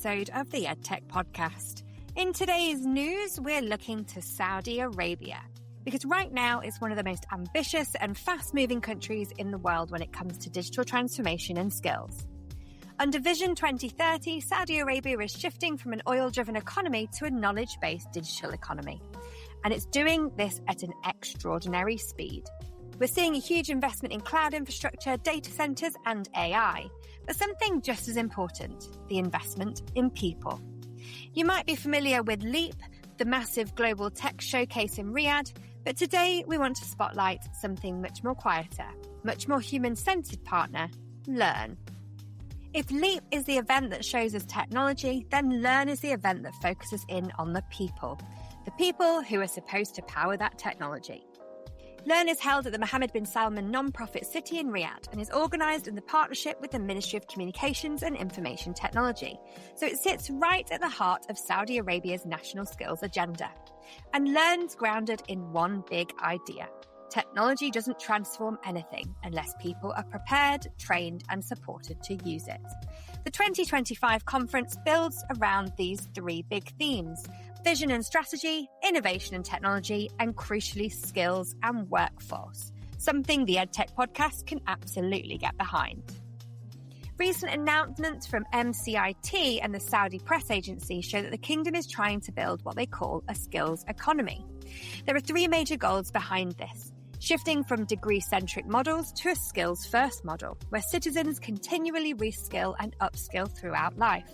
episode of the EdTech Podcast. In today's news, we're looking to Saudi Arabia, because right now it's one of the most ambitious and fast-moving countries in the world when it comes to digital transformation and skills. Under Vision 2030, Saudi Arabia is shifting from an oil-driven economy to a knowledge-based digital economy. And it's doing this at an extraordinary speed. We're seeing a huge investment in cloud infrastructure, data centers, and AI. But something just as important, the investment in people. You might be familiar with LEAP, the massive global tech showcase in Riyadh, but today we want to spotlight something much more quieter, much more human-centered partner, Learn. If LEAP is the event that shows us technology, then Learn is the event that focuses in on the people who are supposed to power that technology. Learn is held at the Mohammed bin Salman non-profit city in Riyadh and is organised in the partnership with the Ministry of Communications and Information Technology. So it sits right at the heart of Saudi Arabia's national skills agenda. And Learn's grounded in one big idea. Technology doesn't transform anything unless people are prepared, trained and supported to use it. The 2025 conference builds around these three big themes: vision and strategy, innovation and technology, and crucially, skills and workforce. Something the EdTech Podcast can absolutely get behind. Recent announcements from MCIT and the Saudi press agency show that the kingdom is trying to build what they call a skills economy. There are three major goals behind this: shifting from degree-centric models to a skills-first model, where citizens continually reskill and upskill throughout life.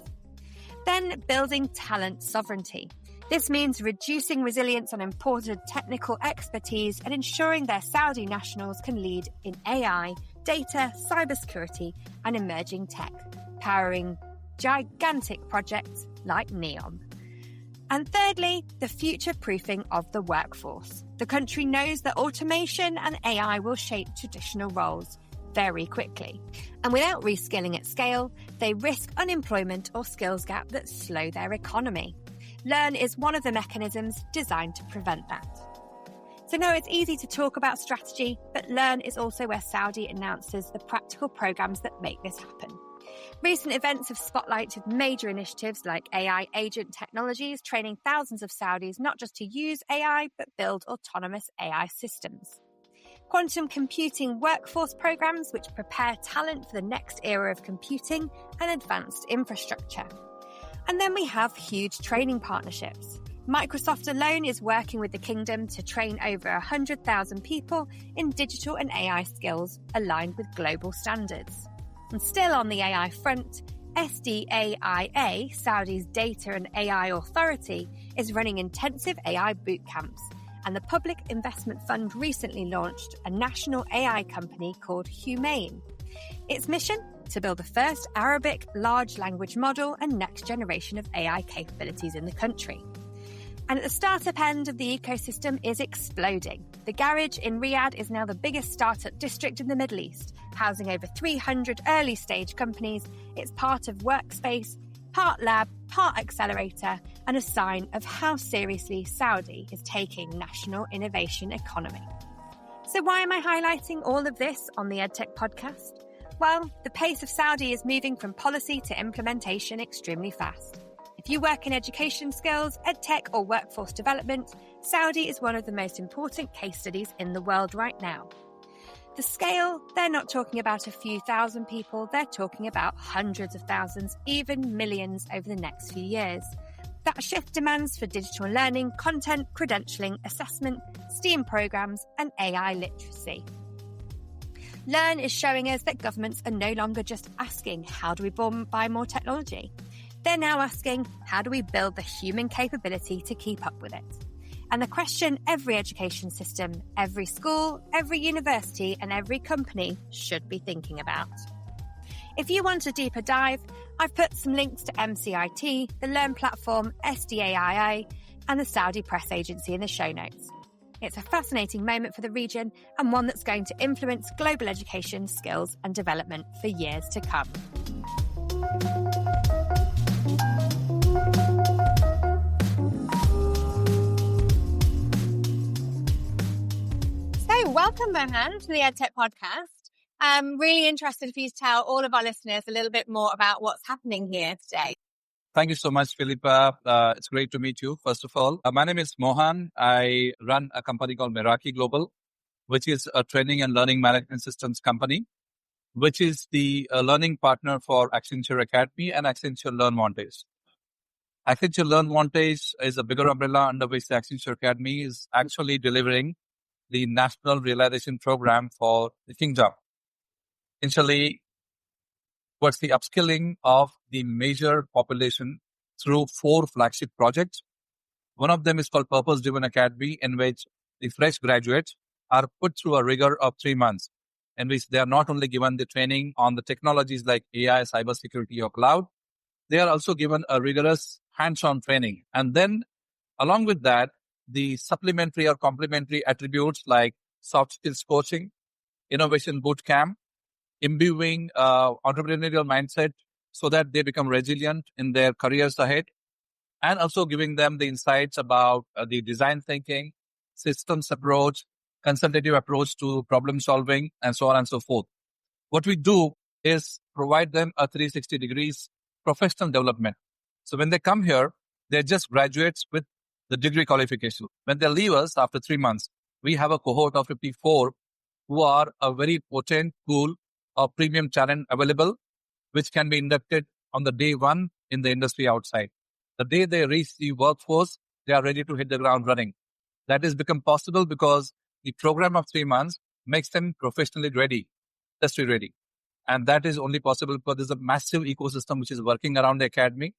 Then building talent sovereignty. This means reducing resilience on imported technical expertise and ensuring their Saudi nationals can lead in AI, data, cybersecurity, and emerging tech, powering gigantic projects like NEOM. And thirdly, the future-proofing of the workforce. The country knows that automation and AI will shape traditional roles very quickly. And without reskilling at scale, they risk unemployment or skills gap that slow their economy. Learn is one of the mechanisms designed to prevent that. So no, it's easy to talk about strategy, but Learn is also where Saudi announces the practical programs that make this happen. Recent events have spotlighted major initiatives like AI agent technologies, training thousands of Saudis not just to use AI, but build autonomous AI systems. Quantum computing workforce programs, which prepare talent for the next era of computing and advanced infrastructure. And then we have huge training partnerships. Microsoft alone is working with the kingdom to train over 100,000 people in digital and AI skills aligned with global standards. And still on the AI front, SDAIA, Saudi's Data and AI Authority, is running intensive AI boot camps. And the Public Investment Fund recently launched a national AI company called Humane. Its mission? To build the first Arabic large language model and next generation of AI capabilities in the country. And at the startup end of the ecosystem is exploding. The Garage in Riyadh is now the biggest startup district in the Middle East, housing over 300 early stage companies. It's part of Workspace, part lab, part accelerator, and a sign of how seriously Saudi is taking national innovation economy. So why am I highlighting all of this on the EdTech Podcast? Well, the pace of Saudi is moving from policy to implementation extremely fast. If you work in education skills, edtech or workforce development, Saudi is one of the most important case studies in the world right now. The scale, they're not talking about a few thousand people, they're talking about hundreds of thousands, even millions over the next few years. That shift demands for digital learning, content, credentialing, assessment, STEAM programs, and AI literacy. Learn is showing us that governments are no longer just asking, how do we buy more technology? They're now asking, how do we build the human capability to keep up with it? And the question every education system, every school, every university, and every company should be thinking about. If you want a deeper dive, I've put some links to MCIT, the Learn platform, SDAIA, and the Saudi press agency in the show notes. It's a fascinating moment for the region and one that's going to influence global education, skills, and development for years to come. So welcome, Mohan, to the EdTech Podcast. I'm really interested for you to tell all of our listeners a little bit more about what's happening here today. Thank you so much, Philippa. It's great to meet you, first of all. My name is Mohan. I run a company called Meraki Global, which is a training and learning management systems company, which is the learning partner for Accenture Academy and Accenture Learn Vantage. Accenture Learn Vantage is a bigger umbrella under which the Accenture Academy is actually delivering the National Realization Program for the Kingdom. Essentially, what's the upskilling of the major population through 4 flagship projects. One of them is called Purpose Driven Academy, in which the fresh graduates are put through a rigor of 3 months, in which they are not only given the training on the technologies like AI, cybersecurity, or cloud, they are also given a rigorous hands-on training. And then along with that, the supplementary or complementary attributes like soft skills coaching, innovation boot camp, imbuing entrepreneurial mindset so that they become resilient in their careers ahead, and also giving them the insights about the design thinking, systems approach, consultative approach to problem solving, and so on and so forth. What we do is provide them a 360 degrees professional development. So when they come here, they're just graduates with the degree qualification. When they leave us after 3 months, we have a cohort of 54 who are a very potent pool of premium talent available, which can be inducted on the day one in the industry outside. The day they reach the workforce, they are ready to hit the ground running. That has become possible because the program of 3 months makes them professionally ready, industry ready. And that is only possible because there's a massive ecosystem which is working around the academy,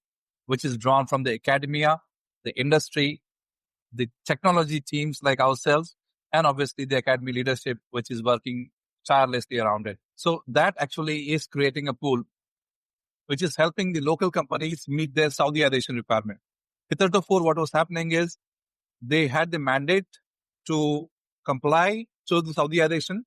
which is drawn from the academia, the industry, the technology teams like ourselves, and obviously the academy leadership, which is working tirelessly around it. So that actually is creating a pool which is helping the local companies meet their Saudization requirement. Hitherto, what was happening is they had the mandate to comply to the Saudization,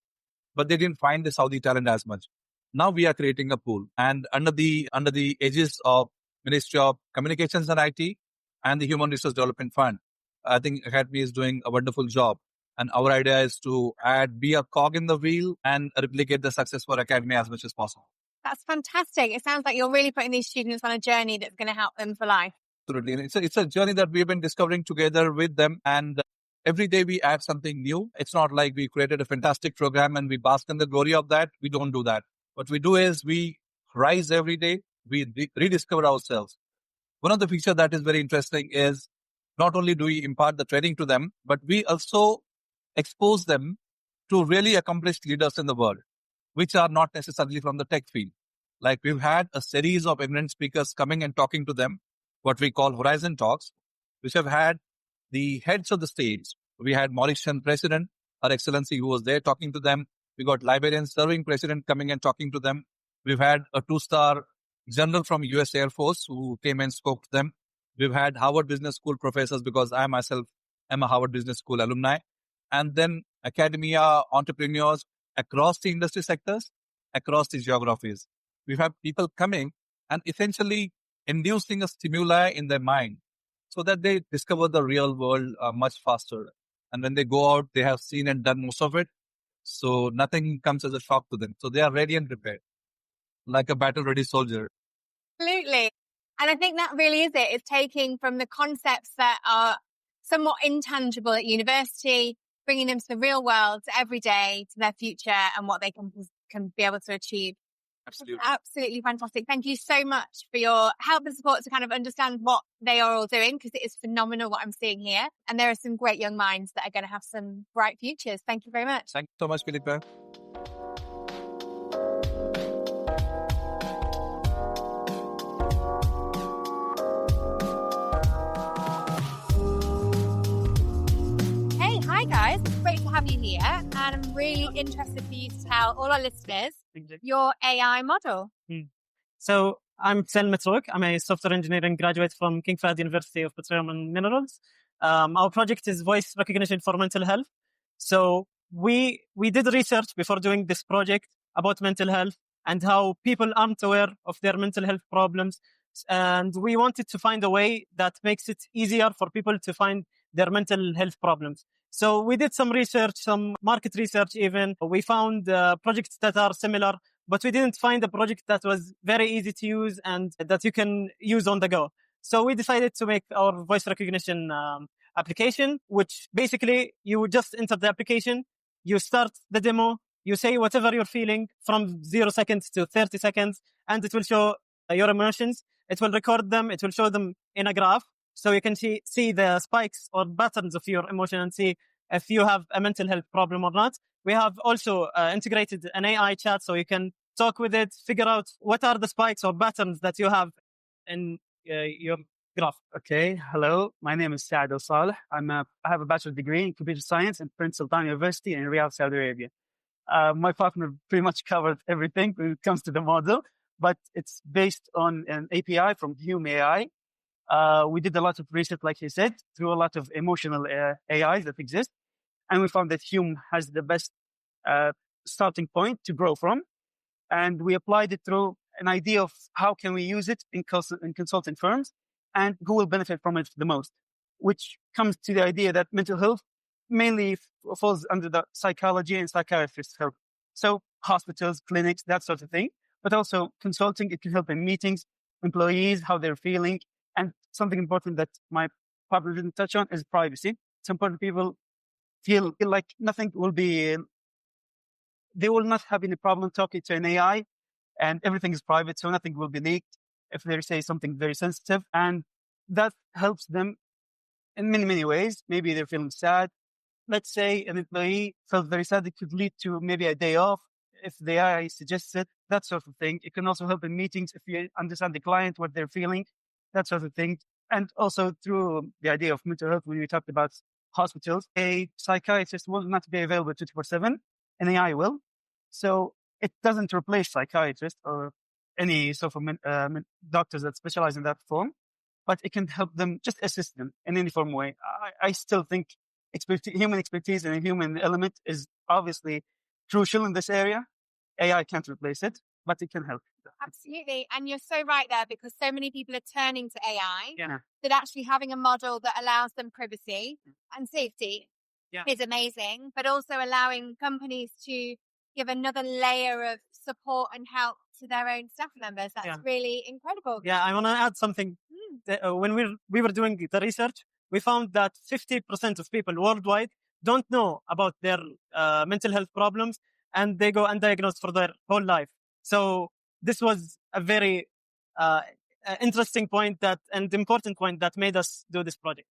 but they didn't find the Saudi talent as much. Now we are creating a pool, and under the aegis of Ministry of Communications and IT and the Human Resource Development Fund, I think Academy is doing a wonderful job. And our idea is to be a cog in the wheel and replicate the success for Academy as much as possible. That's fantastic. It sounds like you're really putting these students on a journey that's going to help them for life. Absolutely. It's a journey that we've been discovering together with them. And every day we add something new. It's not like we created a fantastic program and we bask in the glory of that. We don't do that. What we do is we rise every day. We rediscover ourselves. One of the features that is very interesting is not only do we impart the training to them, but we also expose them to really accomplished leaders in the world, which are not necessarily from the tech field. Like we've had a series of eminent speakers coming and talking to them, what we call Horizon Talks, which have had the heads of the states. We had Mauritian President, Her Excellency, who was there talking to them. We got Liberian Serving President coming and talking to them. We've had a 2-star general from US Air Force who came and spoke to them. We've had Harvard Business School professors, because I myself am a Harvard Business School alumni. And then academia, entrepreneurs across the industry sectors, across the geographies. We have people coming and essentially inducing a stimuli in their mind so that they discover the real world much faster. And when they go out, they have seen and done most of it. So nothing comes as a shock to them. So they are ready and prepared, like a battle-ready soldier. Absolutely. And I think that really is it. It's taking from the concepts that are somewhat intangible at university, bringing them to the real world, to every day, to their future and what they can be able to achieve. Absolutely. Absolutely fantastic. Thank you so much for your help and support to kind of understand what they are all doing, because it is phenomenal what I'm seeing here. And there are some great young minds that are going to have some bright futures. Thank you very much. Thank you so much, Philippa. Hi guys, it's great to have you here, and I'm really interested for you to tell all our listeners your AI model. So I'm Hussein Matrouk. I'm a software engineering graduate from King Fahd University of Petroleum and Minerals. Our project is voice recognition for mental health. So we did research before doing this project about mental health and how people aren't aware of their mental health problems. And we wanted to find a way that makes it easier for people to find their mental health problems. So we did some research, some market research even. We found projects that are similar, but we didn't find a project that was very easy to use and that you can use on the go. So we decided to make our voice recognition application, which basically you would just enter the application, you start the demo, you say whatever you're feeling from 0 seconds to 30 seconds, and it will show your emotions. It will record them. It will show them in a graph. So you can see the spikes or patterns of your emotion and see if you have a mental health problem or not. We have also integrated an AI chat so you can talk with it, figure out what are the spikes or patterns that you have in your graph. Okay, hello. My name is Saad Al Saleh. I have a bachelor's degree in computer science at Prince Sultan University in Riyadh, Saudi Arabia. My partner pretty much covered everything when it comes to the model, but it's based on an API from Hume AI. We did a lot of research, like he said, through a lot of emotional AIs that exist. And we found that Hume has the best starting point to grow from. And we applied it through an idea of how can we use it in consulting firms and who will benefit from it the most, which comes to the idea that mental health mainly falls under the psychology and psychiatrist help. So hospitals, clinics, that sort of thing, but also consulting. It can help in meetings, employees, how they're feeling. And something important that my partner didn't touch on is privacy. Some people feel like nothing will be, they will not have any problem talking to an AI and everything is private. So nothing will be leaked if they say something very sensitive. And that helps them in many, many ways. Maybe they're feeling sad. Let's say an employee felt very sad. It could lead to maybe a day off if the AI suggests it, that sort of thing. It can also help in meetings if you understand the client, what they're feeling, that sort of thing. And also through the idea of mental health, when we talked about hospitals, a psychiatrist will not be available 24/7, an AI will. So it doesn't replace psychiatrists or any sort of doctors that specialize in that form, but it can help them, just assist them in any form way. I still think human expertise and a human element is obviously crucial in this area. AI can't replace it, but it can help. Absolutely. And you're so right there, because so many people are turning to AI, Yeah. that actually having a model that allows them privacy and safety Yeah. is amazing, but also allowing companies to give another layer of support and help to their own staff members. That's really incredible. Yeah, I want to add something. When we were doing the research, we found that 50% of people worldwide don't know about their mental health problems, and they go undiagnosed for their whole life. So this was a very interesting point and important point that made us do this project.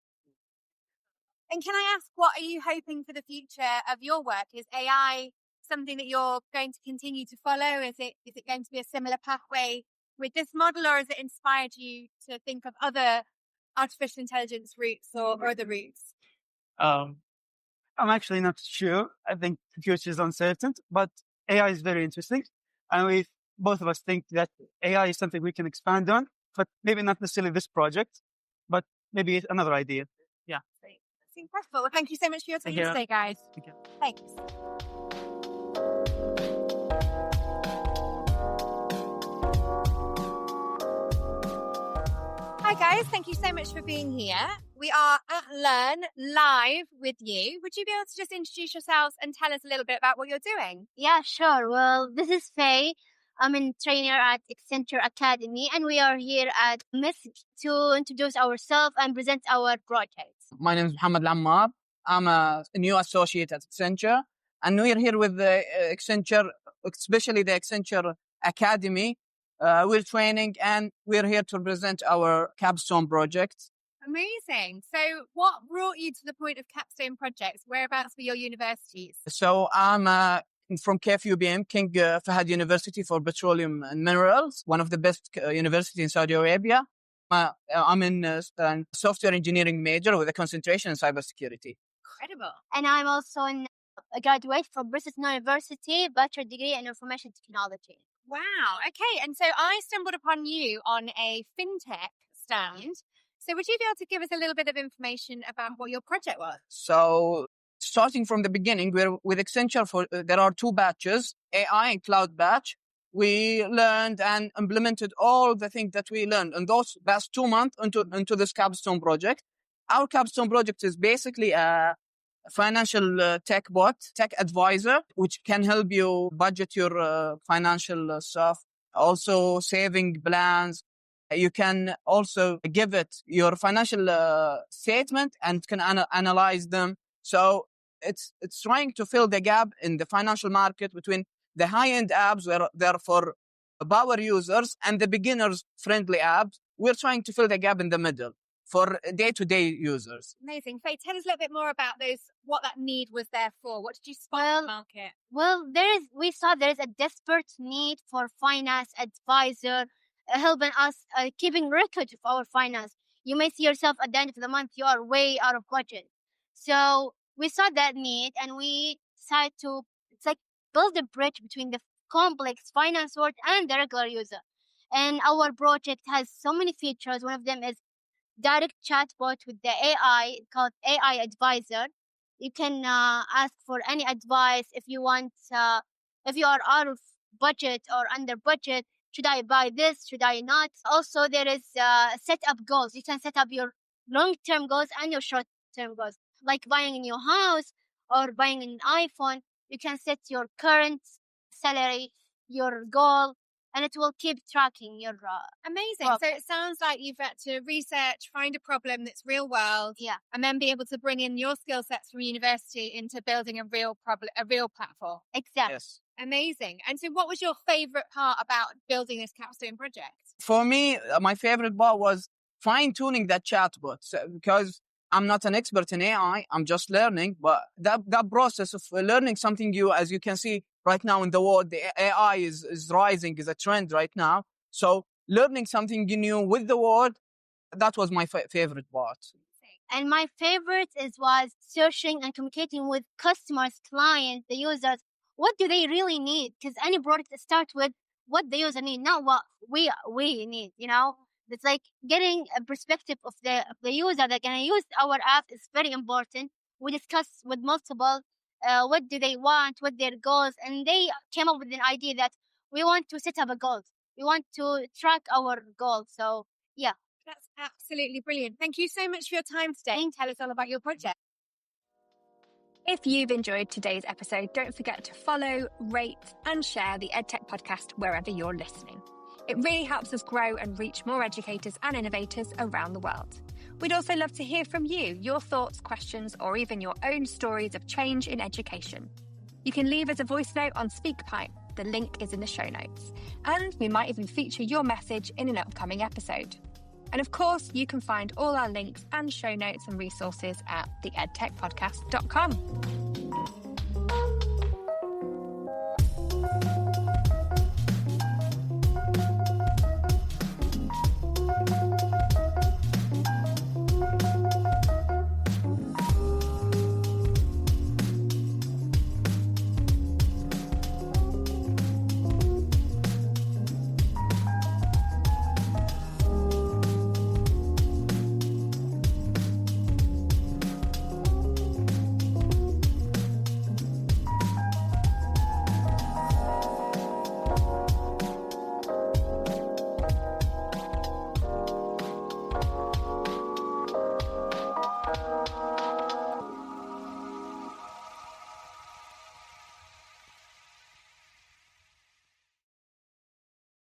And can I ask, what are you hoping for the future of your work? Is AI something that you're going to continue to follow? Is it going to be a similar pathway with this model, or has it inspired you to think of other artificial intelligence routes or other routes? I'm actually not sure. I think the future is uncertain, but AI is very interesting. And both of us think that AI is something we can expand on, but maybe not necessarily this project, but maybe another idea. Yeah. That's incredible. Well, thank you so much for your time today, guys. Thank you. Thanks. Hi guys, thank you so much for being here. We are at Learn live with you. Would you be able to just introduce yourselves and tell us a little bit about what you're doing? Yeah, sure. Well, this is Faye. I'm a trainer at Accenture Academy, and we are here at MISC to introduce ourselves and present our project. My name is Mohammed Lammar. I'm a new associate at Accenture, and we're here with the Accenture, especially the Accenture Academy. We're training, and we're here to present our capstone project. Amazing. So what brought you to the point of capstone projects? Whereabouts were your universities? So I'm from KFUBM, King Fahad University for Petroleum and Minerals, one of the best universities in Saudi Arabia. I'm in software engineering major with a concentration in cybersecurity. Incredible. And I'm also a graduate from Bristol University, bachelor degree in information technology. Wow. Okay. And so I stumbled upon you on a fintech stand. So would you be able to give us a little bit of information about what your project was? So starting from the beginning, we're with Accenture. There are 2 batches, AI and cloud batch. We learned and implemented all the things that we learned in those past 2 months into this capstone project. Our capstone project is basically a financial tech bot, tech advisor, which can help you budget your financial stuff, also saving plans, You can also give it your financial statement and can analyze them. So it's trying to fill the gap in the financial market between the high-end apps where they're for power users and the beginners-friendly apps. We're trying to fill the gap in the middle for day-to-day users. Amazing. Faye, tell us a little bit more about what that need was there for. What did you spot in the market? Well, we saw there is a desperate need for finance advisor helping us keeping record of our finance. You may see yourself at the end of the month, you are way out of budget. So we saw that need and we decided to, build a bridge between the complex finance world and the regular user. And our project has so many features. One of them is direct chatbot with the AI called AI Advisor. You can ask for any advice if you want, if you are out of budget or under budget. Should I buy this? Should I not? Also, there is set up goals. You can set up your long-term goals and your short-term goals, like buying a new house or buying an iPhone. You can set your current salary, your goal, and it will keep tracking your Amazing. progress. So it sounds like you've had to research, find a problem that's real world, and then be able to bring in your skill sets from university into building a real platform. Exactly. Yes. Amazing. And so what was your favorite part about building this capstone project? For me, my favorite part was fine-tuning that chatbot because I'm not an expert in AI. I'm just learning. But that process of learning something new, as you can see right now in the world, the AI is rising, is a trend right now. So learning something new with the world, that was my favorite part. And my favorite was searching and communicating with customers, clients, the users. What do they really need? Because any product starts with what the user need, not what we need, you know? It's like getting a perspective of the user that can use our app is very important. We discuss with multiple, what do they want, what their goals, and they came up with an idea that we want to set up a goal. We want to track our goals. So, yeah. That's absolutely brilliant. Thank you so much for your time today. Tell us all about your project. If you've enjoyed today's episode, don't forget to follow, rate, and share the EdTech podcast wherever you're listening. It really helps us grow and reach more educators and innovators around the world. We'd also love to hear from you, your thoughts, questions, or even your own stories of change in education. You can leave us a voice note on SpeakPipe. The link is in the show notes. And we might even feature your message in an upcoming episode. And of course, you can find all our links and show notes and resources at theedtechpodcast.com.